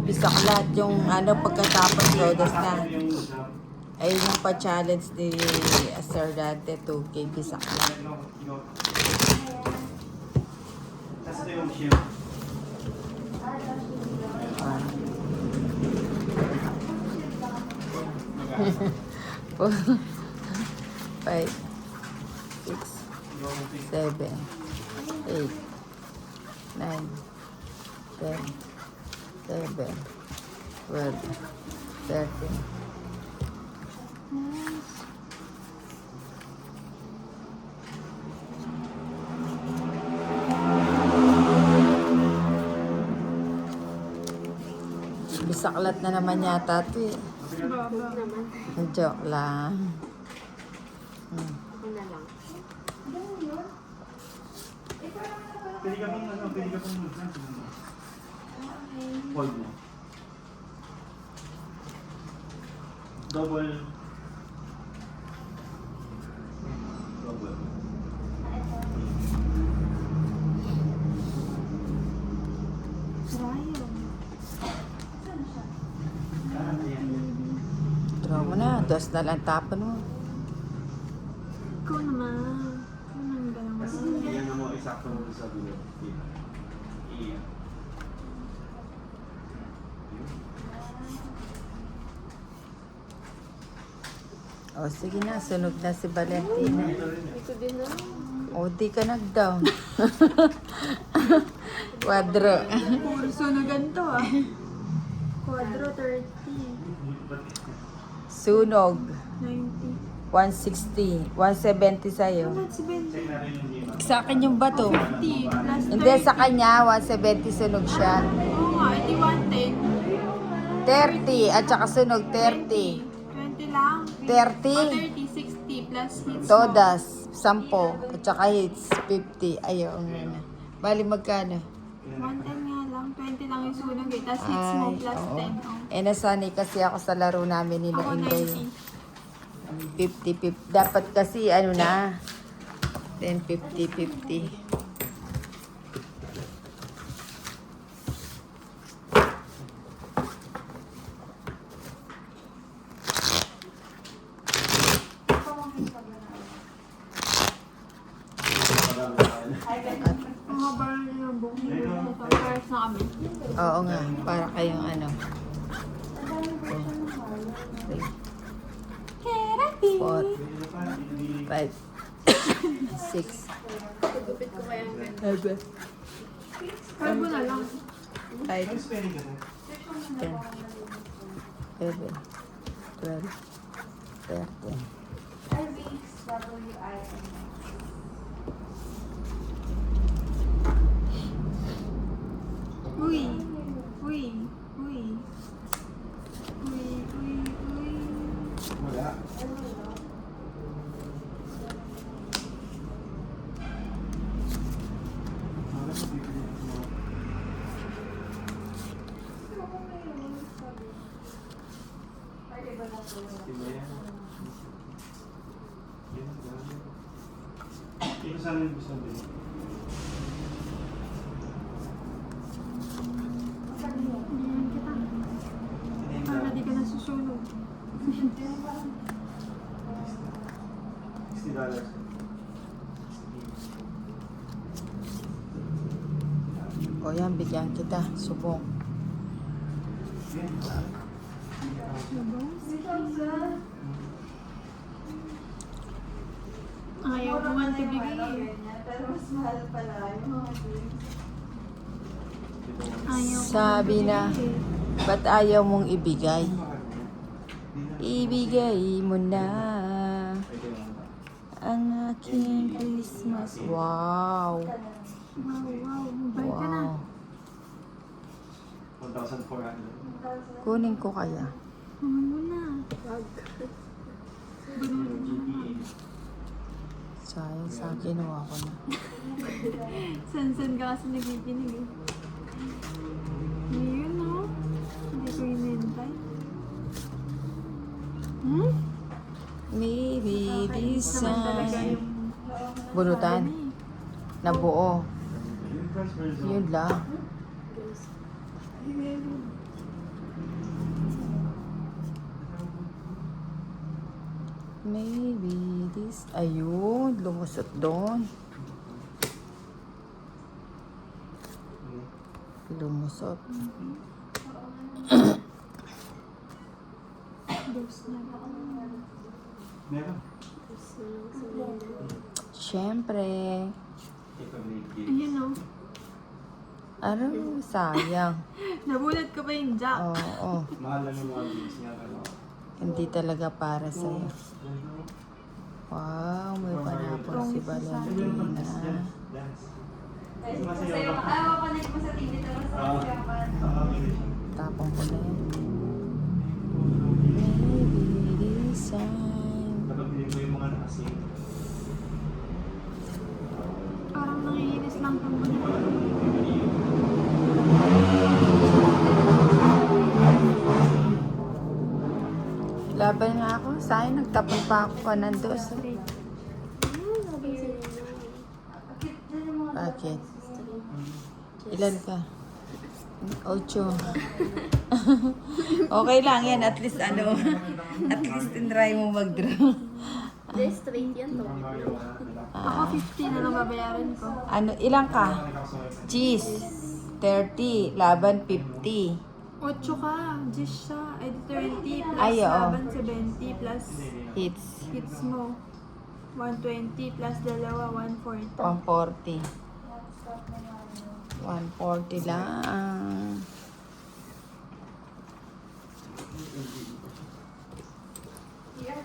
bisak lahat yung ano pagkatapos rodas na. Ay yung pa-challenge ni Sir Dante 2K bisak lahat. Four, 5, 6, 7, 8, 9, 10, 11, 12, 13. Bisaklat na naman yata ito eh. Joke lang. Una lang. Pwede ka pang hold mo. Double. Draw mo na. Dos na lang tapon mo. Ikaw naman. Ikaw naman gano'n. Kasi yan mo eksakto mo sa bilog. Iya. O sige na, sunog na si Valentina. Ito din na. O di ka nag-down. Quadro. Puro sunugan to ah. Quadro 30. Sunog. 90. 160. 170 sa'yo. Ano si Ben? Sa akin yung bato. 50 plus 30. Hindi, sa kanya, 170 sunog siya. Oo nga, edi 110. 30, at saka sunog 30. 20 lang. 30. 30, 60 plus hits mo. Todas, 10. At saka hits, 50. Ayaw, ano. Bali, magkano? 110 nga lang. 20 lang yung sunog eh. Tapos hits mo Ay, plus oo. 10. Oh. Eh, nasanay kasi ako sa laro namin ni Ako Inday. 90. 50-50. Dapat kasi, ano na, 10-50-50. Ang haba na yung buhok nito. Ito, pares na kami. Oo nga, para kayong ano. Therapy! 4, 5, 6, Gupit ko kaya ang ganda. 7, Carbo na lang. 5, 10, 11, 12, 13. Uy! Uy! Uy! Uy! Uy! Uy! Wala. Ito sana yung gusto din. Ayan kita. Para di ka nasusunog. $60. O yan, bigyan kita. Subong. Ayaw ko nga tibigay eh. Pero mas mahal pala yung mga drinks. Ayaw ko Sabi nga na, tibigay eh. ba't ayaw mong ibigay? Ibigay mo na ang aking Christmas. Wow! Wow, wow. Mabay ka na. Wow! 1,400. Kunin ko kaya. Kunin mo na. Sayang sa akin, kinuha ko na. San-san ka kasi nagiginig eh. Ngayon no? Hindi ko inintay. Hmm? Maybe this Naman talaga time. yung Bunutan. Na buo. Yung price version. Yun lang. Maybe this... Ayun, lumusot doon. Lumusot. Dose na ba? Meron. Siyempre. Ito may gift. Ayun o. Ano, sayang. Nabulat ko pa yung jack. Oo, Mahal lang yung mga gifts niya. Pero... hindi talaga para sa'yo. Wow, may panapon si Valentina. Dance. Ay, masaya ka. Ay, connect mo sa TV tapos sasayawan. Tapong ko na yan. Maybe this time. Kapag pinili ko yung mga nakasing. Parang nangiinis lang pag Laban nga ako. Sayang, nagtapon pa ako pa nandos. Bakit? Ilan ka? 8. Okay lang yan. At least ano, at least try mo mag-draw. Hindi, straight yan to. Ako 50 na lang babayaran ko. Ano, ilang ka? Cheese. 30. Laban 50. 8 ka. Dish siya. Editor 20 plus Ay, oo. laban 70 plus Hits. hits mo. 120 plus dalawa, 140. 140. 140 lang. Yeah,